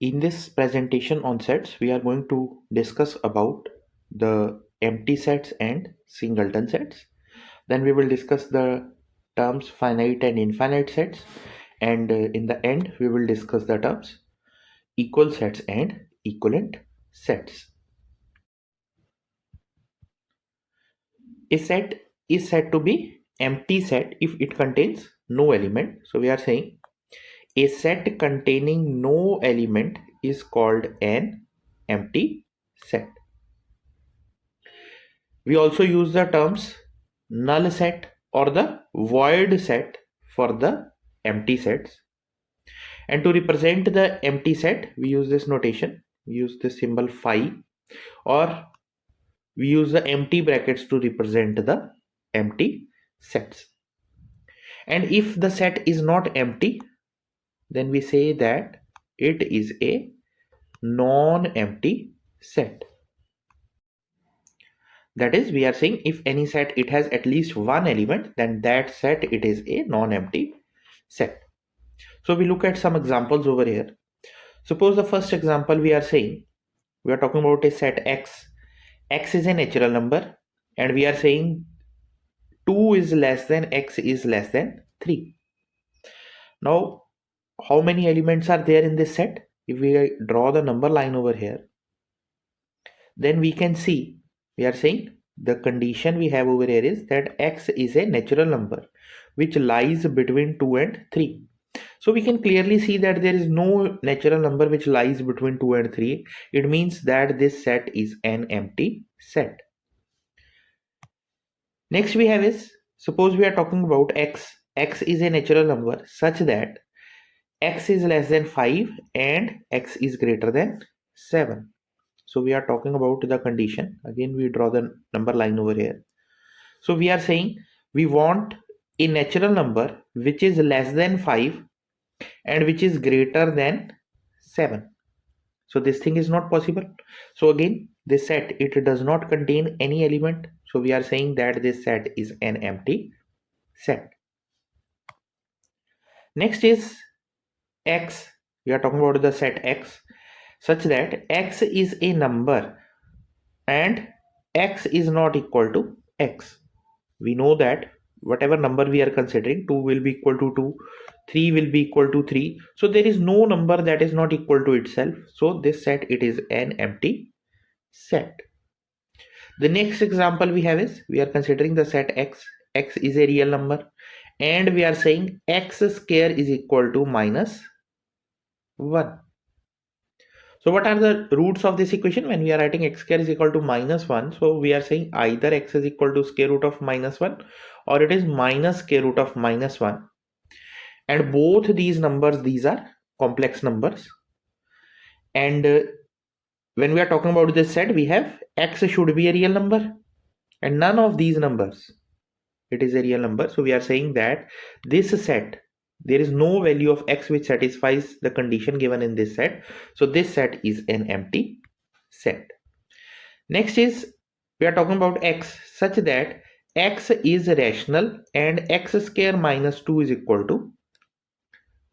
In this presentation on sets, we are going to discuss about the empty sets and singleton sets. Then we will discuss the terms finite and infinite sets, and in the end we will discuss the terms equal sets and equivalent sets. A set is said to be empty set if it contains no element. So we are saying a set containing no element is called an empty set. We also use the terms null set or the void set for the empty sets. And to represent the empty set, we use this notation. We use the symbol phi, or we use the empty brackets to represent the empty sets. And if the set is not empty, then we say that it is a non-empty set. That is, we are saying if any set it has at least one element, then that set it is a non-empty set. So we look at some examples over here. Suppose the first example we are saying, we are talking about a set x. X is a natural number and we are saying 2 is less than x is less than 3. Now, how many elements are there in this set? If we draw the number line over here, then we can see, we are saying the condition we have over here is that x is a natural number which lies between 2 and 3. So we can clearly see that there is no natural number which lies between 2 and 3. It means that this set is an empty set. Next we have is, suppose we are talking about x. X is a natural number such that x is less than 5 and x is greater than 7. So we are talking about the condition. Again, we draw the number line over here. So we are saying we want a natural number which is less than 5 and which is greater than 7. So this thing is not possible. So again, this set, it does not contain any element. So we are saying that this set is an empty set. Next is x. We are talking about the set x such that x is a number and x is not equal to x. We know that whatever number we are considering, 2 will be equal to 2, 3 will be equal to 3. So there is no number that is not equal to itself. So this set, it is an empty set. The next example we have is, we are considering the set x. X is a real number and we are saying x square is equal to minus 1. So what are the roots of this equation? When we are writing x square is equal to minus 1, so we are saying either x is equal to square root of minus 1 or it is minus square root of minus 1. And both these numbers, these are complex numbers. And when we are talking about this set, we have x should be a real number and none of these numbers, it is a real number. So we are saying that this set, there is no value of x which satisfies the condition given in this set. So this set is an empty set. Next is, we are talking about x such that x is rational and x square minus 2 is equal to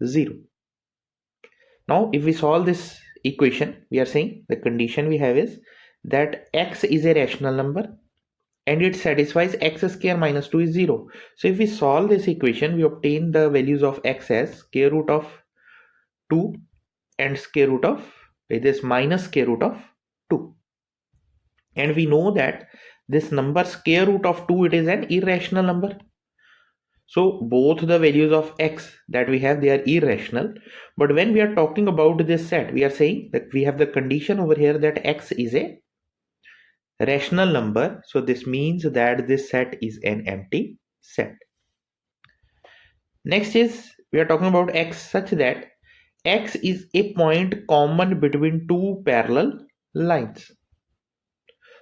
0. Now if we solve this equation, we are saying the condition we have is that x is a rational number and it satisfies x square minus 2 is 0. So if we solve this equation, we obtain the values of x as square root of 2 and square root of this minus square root of 2. And we know that this number square root of 2, it is an irrational number. So both the values of x that we have, they are irrational. But when we are talking about this set, we are saying that we have the condition over here that x is a rational number. So this means that this set is an empty set. Next is, we are talking about x such that x is a point common between two parallel lines.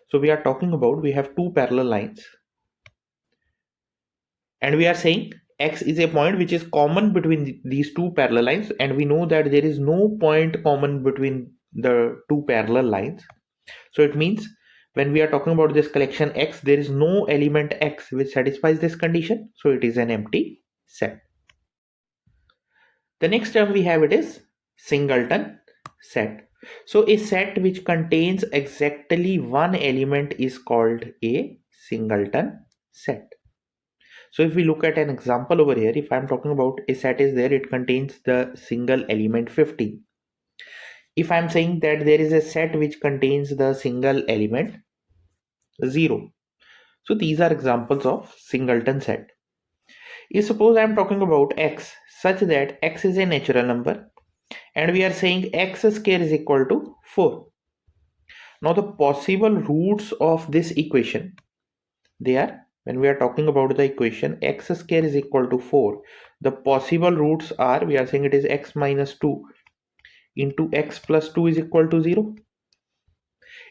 So we are talking about, we have two parallel lines and we are saying x is a point which is common between these two parallel lines, and we know that there is no point common between the two parallel lines. So it means when we are talking about this collection x, there is no element x which satisfies this condition. So it is an empty set. The next term we have, it is singleton set. So a set which contains exactly one element is called a singleton set. So if we look at an example over here, if I'm talking about a set is there, it contains the single element 50. If I'm saying that there is a set which contains the single element 0. So these are examples of singleton set. If suppose I'm talking about x such that x is a natural number and we are saying x square is equal to 4. Now the possible roots of this equation, they are, when we are talking about the equation x square is equal to 4, the possible roots are, we are saying it is x minus 2 into x plus 2 is equal to 0.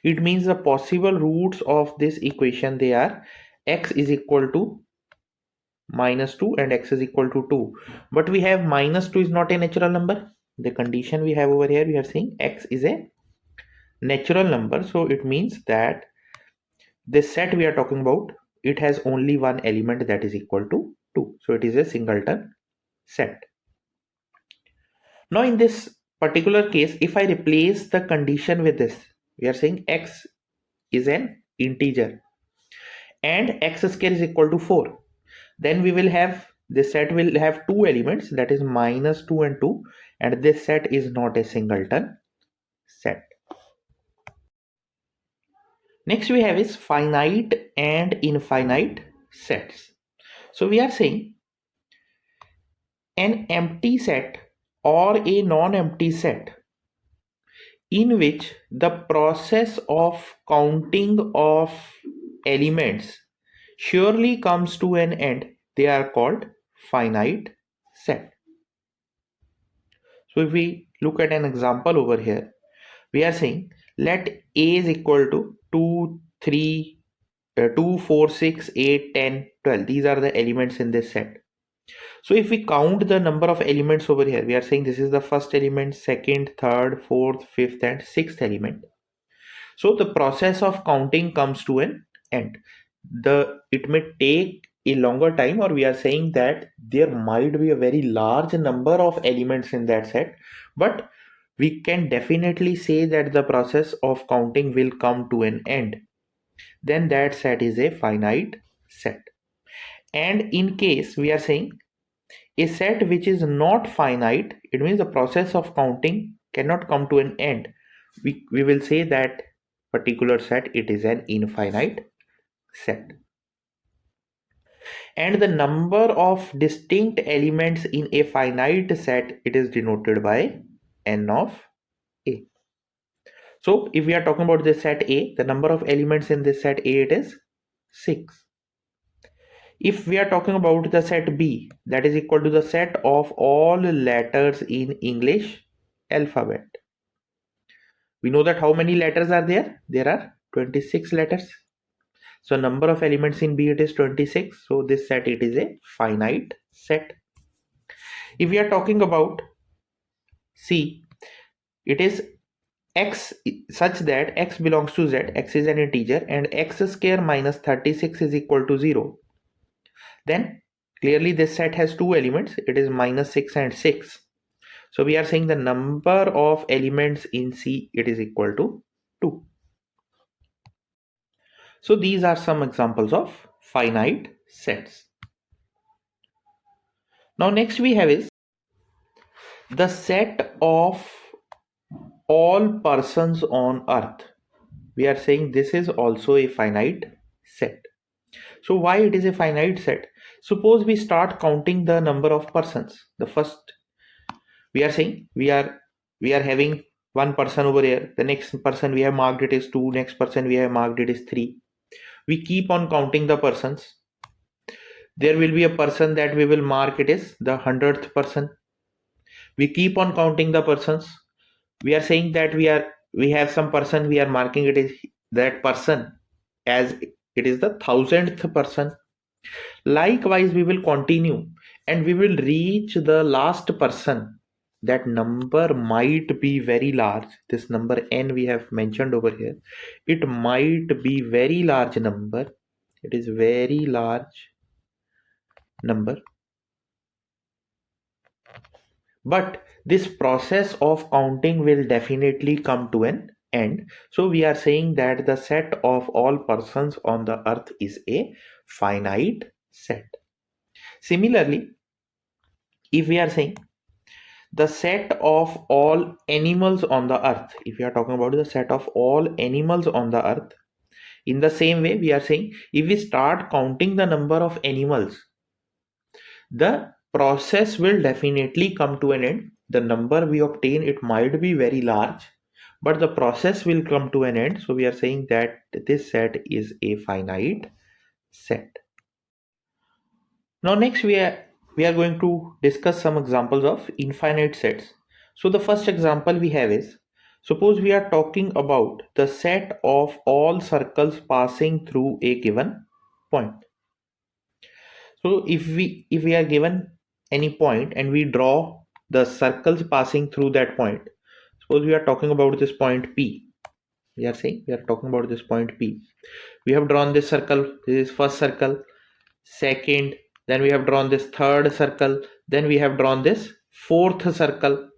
It means the possible roots of this equation, they are x is equal to minus 2 and x is equal to 2. But we have minus 2 is not a natural number. The condition we have over here, we are saying x is a natural number. So it means that this set we are talking about, it has only one element that is equal to 2. So it is a singleton set. Now in this particular case, if I replace the condition with this, we are saying x is an integer and x square is equal to 4. Then we will have, this set will have two elements, that is minus 2 and 2, and this set is not a singleton set. Next we have is finite and infinite sets. So we are saying an empty set or a non-empty set in which the process of counting of elements surely comes to an end, they are called finite set. So if we look at an example over here, we are saying let a is equal to 2, 3, 2, 4, 6, 8, 10, 12. These are the elements in this set. So if we count the number of elements over here, we are saying this is the first element, second, third, fourth, fifth, and sixth element. So the process of counting comes to an end. It may take a longer time, or we are saying that there might be a very large number of elements in that set, but we can definitely say that the process of counting will come to an end. Then that set is a finite set. And in case we are saying a set which is not finite, it means the process of counting cannot come to an end. We will say that particular set, it is an infinite set. And the number of distinct elements in a finite set, it is denoted by n of a. So if we are talking about this set A, the number of elements in this set A, it is 6. If we are talking about the set B, that is equal to the set of all letters in English alphabet. We know that how many letters are there? There are 26 letters. So number of elements in B, it is 26. So this set, it is a finite set. If we are talking about C, it is x such that x belongs to z, x is an integer, and x square minus 36 is equal to 0. Then clearly this set has two elements, it is minus 6 and 6. So we are saying the number of elements in C, it is equal to 2. So these are some examples of finite sets. Now next we have is the set of all persons on earth. We are saying this is also a finite set. So why it is a finite set? Suppose we start counting the number of persons. The first, we are saying we are having one person over here. The next person we have marked it is 2. Next person we have marked it is 3. We keep on counting the persons. There will be a person that we will mark it is the 100th person. We keep on counting the persons. We are saying that we have some person, we are marking it is that person as it is the 1000th person. Likewise we will continue and we will reach the last person. That number might be very large. This number n we have mentioned over here, it might be very large number. It is very large number, but this process of counting will definitely come to an end. So we are saying that the set of all persons on the earth is a finite set. Similarly, if we are saying the set of all animals on the earth, if we are talking about the set of all animals on the earth, in the same way we are saying if we start counting the number of animals, the process will definitely come to an end. The number we obtain, it might be very large, but the process will come to an end. So we are saying that this set is a finite set. Now next we are going to discuss some examples of infinite sets. So the first example we have is, suppose we are talking about the set of all circles passing through a given point. So if we are given any point and we draw the circles passing through that point, suppose we are talking about this point P. We are saying we are talking about this point P. We have drawn this circle. This is first circle, second, then we have drawn this third circle, then we have drawn this fourth circle.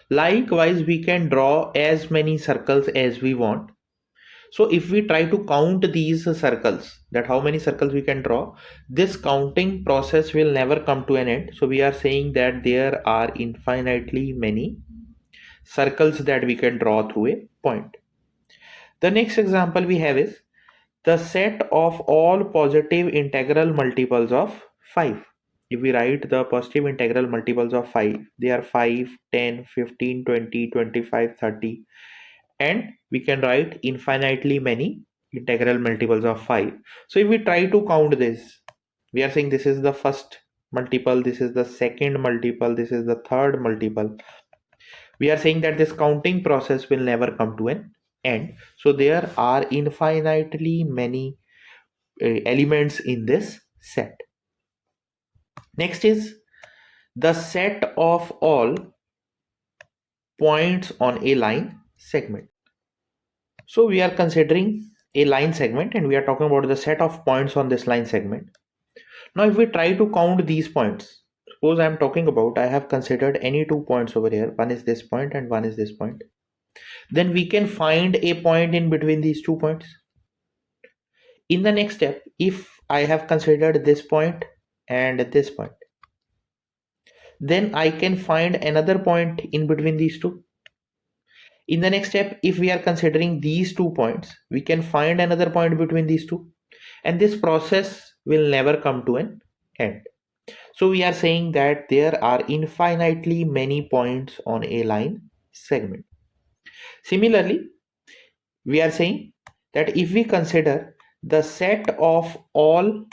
Likewise, we can draw as many circles as we want. So if we try to count these circles, that how many circles we can draw, this counting process will never come to an end. So we are saying that there are infinitely many circles that we can draw through a point. The next example we have is the set of all positive integral multiples of 5. If we write the positive integral multiples of 5, they are 5, 10, 15, 20, 25, 30, and we can write infinitely many integral multiples of 5. So if we try to count this, we are saying this is the first multiple, this is the second multiple, this is the third multiple. We are saying that this counting process will never come to an end. So there are infinitely many elements in this set. Next is the set of all points on a line segment. So we are considering a line segment and we are talking about the set of points on this line segment. Now if we try to count these points, suppose I am talking about, I have considered any two points over here, one is this point and one is this point, then we can find a point in between these 2 points. In the next step, if I have considered this point and this point, then I can find another point in between these two. In the next step, if we are considering these 2 points, we can find another point between these two, and this process will never come to an end. So we are saying that there are infinitely many points on a line segment. Similarly, we are saying that if we consider the set of all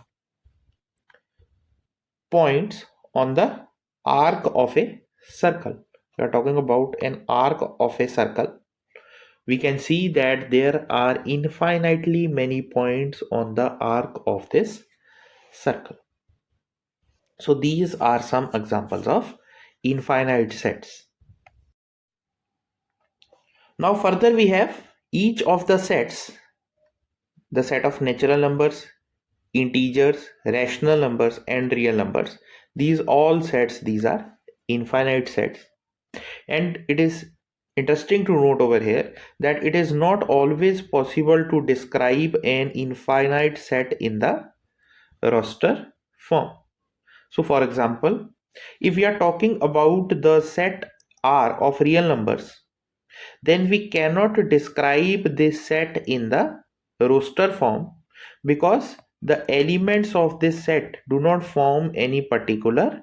points on the arc of a circle, we are talking about an arc of a circle, we can see that there are infinitely many points on the arc of this circle. So these are some examples of infinite sets. Now further we have each of the sets, the set of natural numbers, integers, rational numbers and real numbers. These all sets, these are infinite sets. And it is interesting to note over here that it is not always possible to describe an infinite set in the roster form. So for example, if we are talking about the set R of real numbers, then we cannot describe this set in the roster form because the elements of this set do not form any particular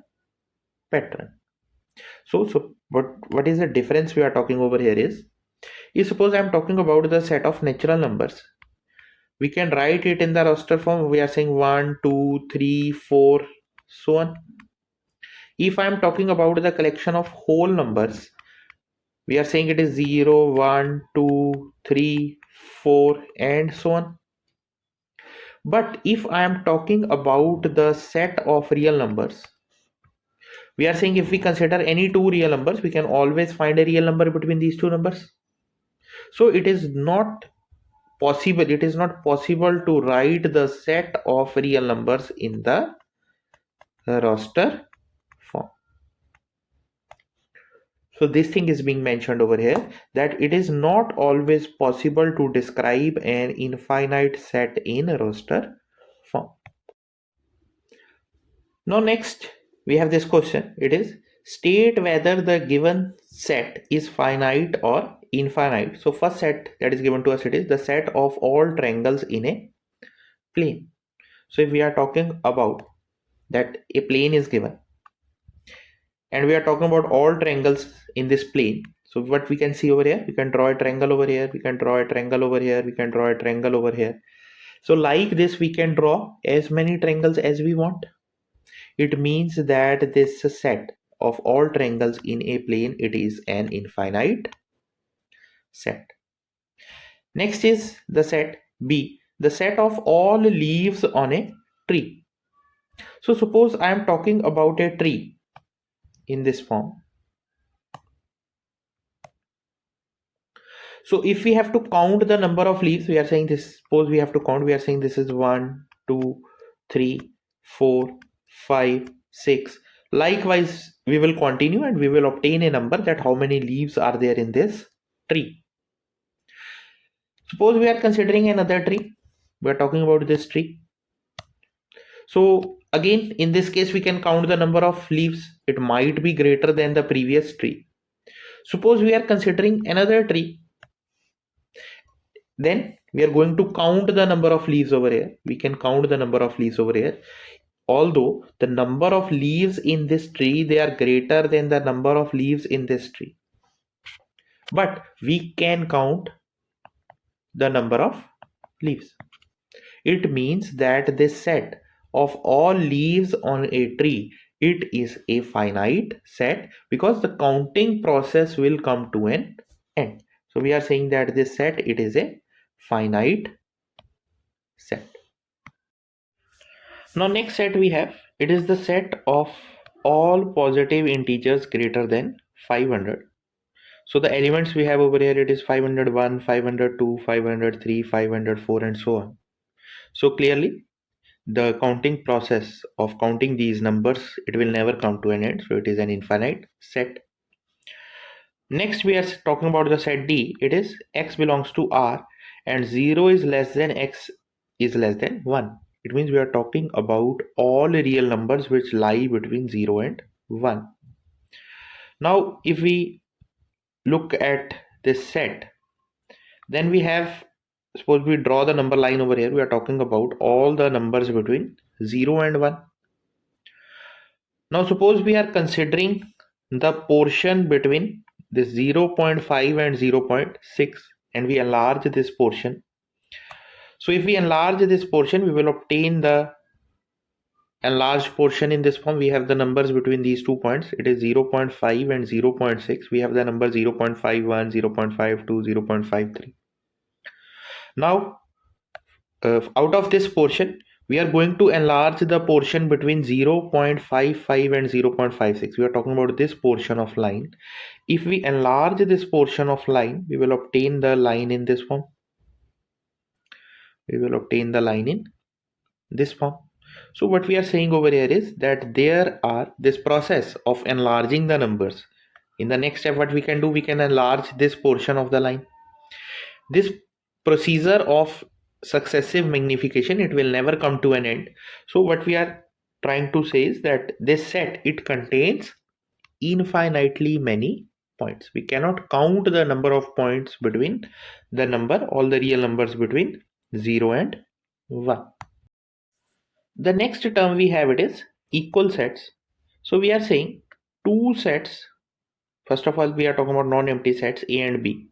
pattern. So what is the difference we are talking over here is, if suppose I am talking about the set of natural numbers, we can write it in the roster form. We are saying 1, 2, 3, 4, so on. If I am talking about the collection of whole numbers, we are saying it is 0, 1, 2, 3, 4 and so on. But if I am talking about the set of real numbers, we are saying if we consider any two real numbers, we can always find a real number between these two numbers. So it is not possible to write the set of real numbers in the roster form. So this thing is being mentioned over here, that it is not always possible to describe an infinite set in a roster form. Now next we have this question. It is, state whether the given set is finite or infinite. So first set that is given to us, it is the set of all triangles in a plane. So if we are talking about that a plane is given and we are talking about all triangles in this plane, so what we can see over here, we can draw a triangle over here, we can draw a triangle over here, we can draw a triangle over here. So like this we can draw as many triangles as we want. It means that this set of all triangles in a plane, it is an infinite set. Next is the set B, the set of all leaves on a tree. So suppose I am talking about a tree in this form. So if we have to count the number of leaves, we are saying this, suppose we have to count, we are saying this is 1, 2, 3, 4, 5, 6. Likewise, we will continue and we will obtain a number that how many leaves are there in this tree. Suppose we are considering another tree. We are talking about this tree. So again, in this case, we can count the number of leaves. It might be greater than the previous tree. Suppose we are considering another tree. Then we are going to count the number of leaves over here. We can count the number of leaves over here. Although the number of leaves in this tree, they are greater than the number of leaves in this tree. But we can count the number of leaves. It means that this set of all leaves on a tree, it is a finite set because the counting process will come to an end. So we are saying that this set, it is a finite set. Now next set we have, it is the set of all positive integers greater than 500. So the elements we have over here, it is 501, 502, 503, 504 and so on. So clearly the counting process of counting these numbers, it will never come to an end. So it is an infinite set. Next we are talking about the set D. It is x belongs to R and 0 is less than x is less than 1. It means we are talking about all real numbers which lie between 0 and 1. Now if we look at this set, then we have, suppose we draw the number line over here, we are talking about all the numbers between 0 and 1. Now suppose we are considering the portion between this 0.5 and 0.6 and we enlarge this portion. So if we enlarge this portion, we will obtain the enlarged portion in this form. We have the numbers between these 2 points. It is 0.5 and 0.6. We have the number 0.51, 0.52, 0.53. Now out of this portion, we are going to enlarge the portion between 0.55 and 0.56. We are talking about this portion of line. If we enlarge this portion of line, we will obtain the line in this form. We will obtain the line in this form. So what we are saying over here is that there are this process of enlarging the numbers. In the next step, what we can do, we can enlarge this portion of the line. This procedure of successive magnification, it will never come to an end. So what we are trying to say is that this set, it contains infinitely many points. We cannot count the number of points between the number, all the real numbers between 0 and 1. The next term we have, it is equal sets. So we are saying two sets. First of all, we are talking about non-empty sets A and B.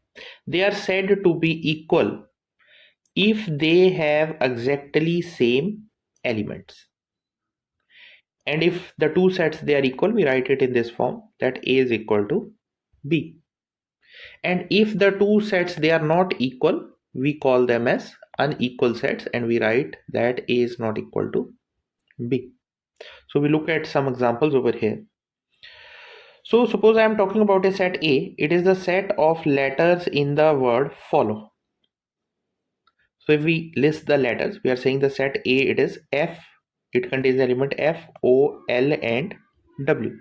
They are said to be equal if they have exactly same elements. And if the two sets, they are equal, we write it in this form, that A is equal to B. And if the two sets, they are not equal, we call them as unequal sets and we write that A is not equal to B. So we look at some examples over here. So suppose I am talking about a set A. It is the set of letters in the word follow. So if we list the letters, we are saying the set A, it is F. It contains element F, O, L and W.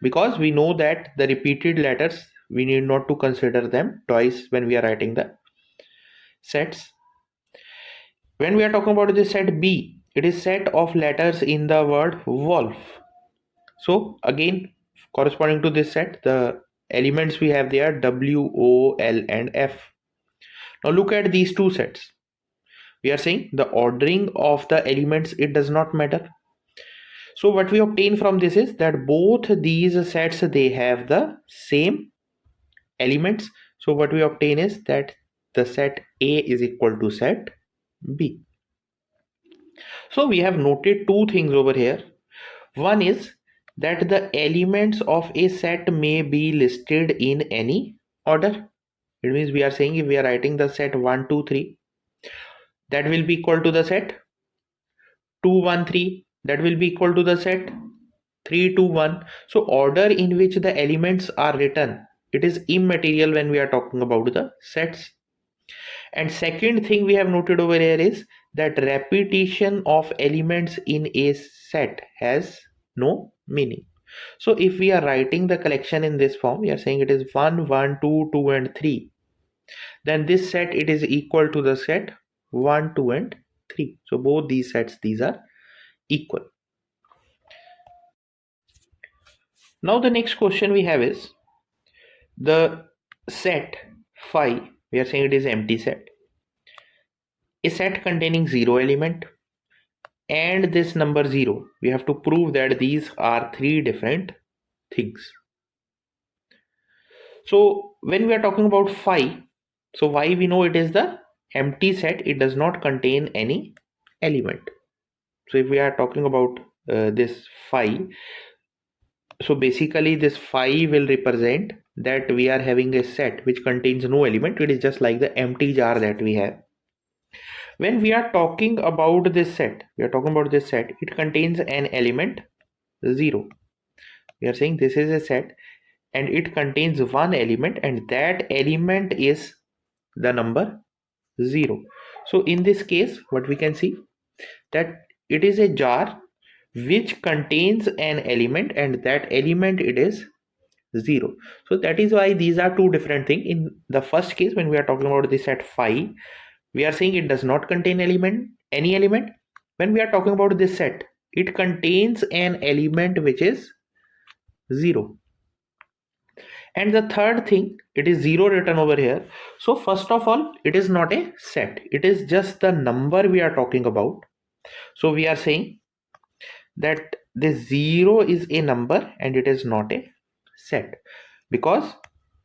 because we know that the repeated letters, we need not to consider them twice when we are writing the sets. When we are talking about the set B, it is set of letters in the word wolf. So again, corresponding to this set, the elements we have there W, O, L and F. Now look at these two sets. We are saying the ordering of the elements, it does not matter. So what we obtain from this is that both these sets, they have the same elements. So what we obtain is that the set A is equal to set B. So we have noted two things over here. One is that the elements of a set may be listed in any order. It means we are saying if we are writing the set 1, 2, 3, that will be equal to the set 2, 1, 3, that will be equal to the set 3, 2, 1. So order in which the elements are written, it is immaterial when we are talking about the sets. And second thing we have noted over here is that repetition of elements in a set has no meaning. So if we are writing the collection in this form, we are saying it is 1, 1, 2, 2 and 3. Then this set, it is equal to the set 1, 2 and 3. So both these sets, these are equal. Now the next question we have is the set phi. We are saying it is empty set. A set containing 0 element and this number 0. We have to prove that these are three different things. So when we are talking about phi, so why we know it is the empty set, it does not contain any element. So if we are talking about this phi, so basically this phi will represent that we are having a set which contains no element. It is just like the empty jar that we have. When we are talking about this set, it contains an element 0. We are saying this is a set and it contains one element, and that element is the number 0. So in this case, what we can see, that it is a jar which contains an element, and that element, it is 0. So that is why these are two different things. In the first case, when we are talking about the set phi, we are saying it does not contain any element. When we are talking about this set, it contains an element which is 0. And the third thing, it is 0 written over here. So first of all, it is not a set, it is just the number we are talking about. So we are saying that this 0 is a number and it is not a set, because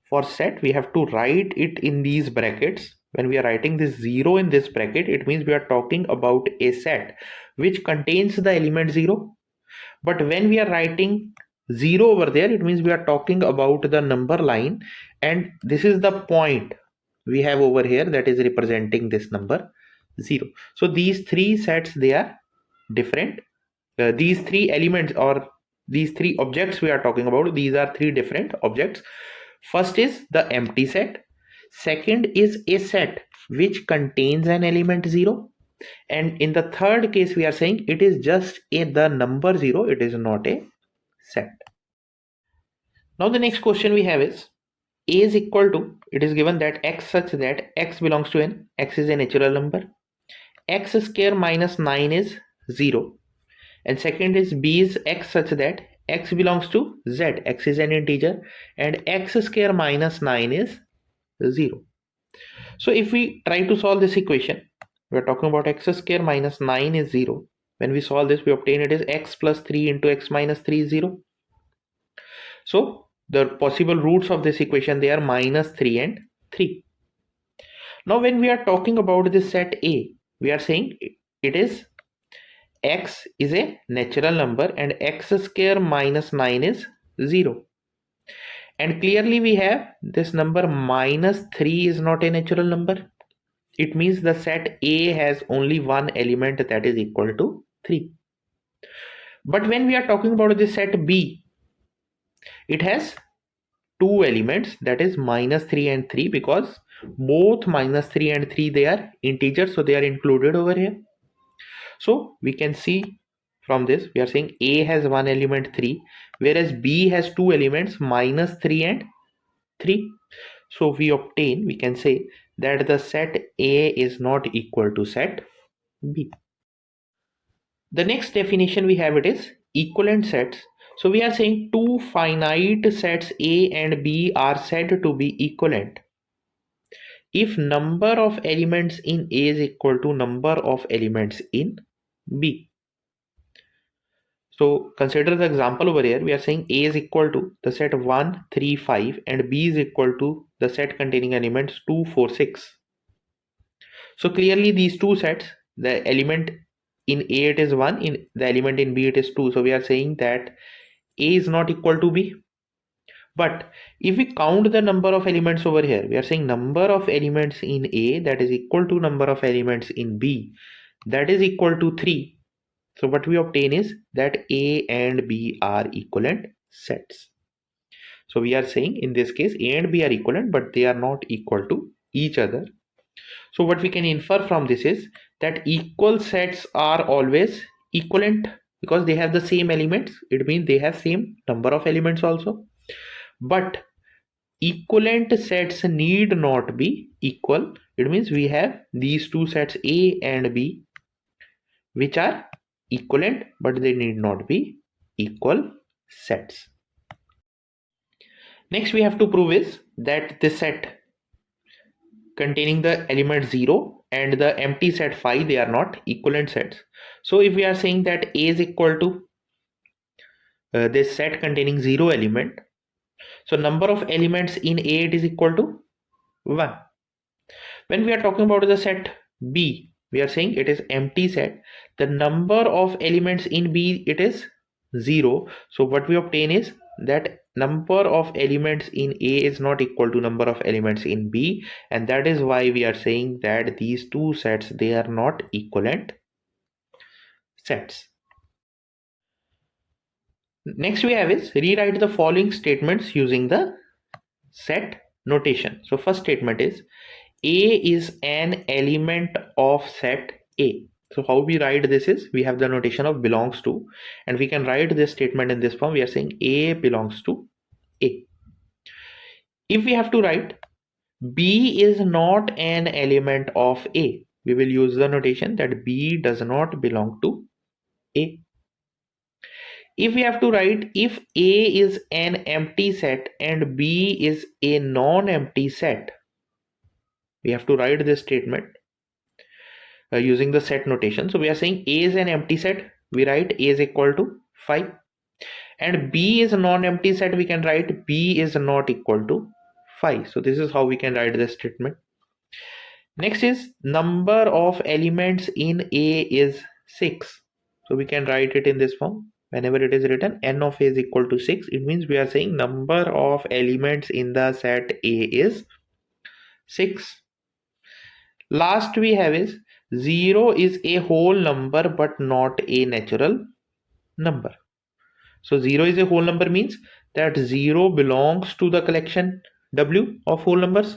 for set we have to write it in these brackets. When we are writing this 0 in this bracket, it means we are talking about a set which contains the element 0. But when we are writing 0 over there, it means we are talking about the number line, and this is the point we have over here that is representing this number 0. So these three sets, they are different. These three elements or these three objects we are talking about, these are three different objects. First is the empty set, second is a set which contains an element 0, and in the third case we are saying it is just the number 0, it is not a set. Now the next question we have is a is equal to, it is given that x such that x belongs to n, x is a natural number, x square minus 9 is 0, and second is b is x such that x belongs to z, x is an integer, and x square minus 9 is 0. So if we try to solve this equation, we are talking about x square minus 9 is 0. When we solve this, we obtain it is x plus 3 into x minus 3 is 0. So the possible roots of this equation, they are minus 3 and 3. Now when we are talking about this set A, we are saying it is x is a natural number and x square minus 9 is 0. And clearly we have this number minus 3 is not a natural number. It means the set A has only one element that is equal to 3. But when we are talking about the set B, it has two elements, that is minus 3 and 3, because both minus 3 and 3, they are integers, so they are included over here. So we can see from this, we are saying A has one element 3, whereas B has two elements minus 3 and 3. So we can say that the set A is not equal to set B. The next definition we have it is equivalent sets. So we are saying two finite sets A and B are said to be equivalent if number of elements in A is equal to number of elements in B. So consider the example over here. We are saying A is equal to the set 1, 3, 5 and B is equal to the set containing elements 2, 4, 6. So clearly these two sets, the element in A it is 1, in the element in B it is 2. So we are saying that A is not equal to B. But if we count the number of elements over here, we are saying number of elements in A that is equal to number of elements in B that is equal to 3. So what we obtain is that A and B are equivalent sets. So we are saying in this case A and B are equivalent, but they are not equal to each other. So what we can infer from this is that equal sets are always equivalent because they have the same elements. It means they have same number of elements also. But equivalent sets need not be equal. It means we have these two sets A and B which are equivalent, but they need not be equal sets. Next we have to prove is that the set containing the element 0 and the empty set 5, they are not equivalent sets. So if we are saying that A is equal to this set containing 0 element, so number of elements in A it is equal to 1. When we are talking about the set B, we are saying it is empty set. The number of elements in B it is 0. So what we obtain is that number of elements in A is not equal to number of elements in B, and that is why we are saying that these two sets, they are not equivalent sets. Next we have is rewrite the following statements using the set notation. So first statement is A is an element of set A. So how we write this is we have the notation of belongs to, and we can write this statement in this form. We are saying A belongs to A. If we have to write B is not an element of A, we will use the notation that B does not belong to A. If we have to write if A is an empty set and B is a non-empty set, we have to write this statement using the set notation. So we are saying A is an empty set, we write A is equal to 5, and B is a non-empty set, we can write B is not equal to 5. So this is how we can write this statement. Next is number of elements in A is 6. So we can write it in this form. Whenever it is written n of A is equal to 6, it means we are saying number of elements in the set A is 6. Last we have is 0 is a whole number but not a natural number. So 0 is a whole number means that 0 belongs to the collection W of whole numbers,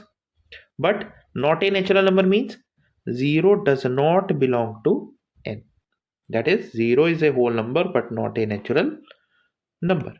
but not a natural number means 0 does not belong to n. That is 0 is a whole number but not a natural number.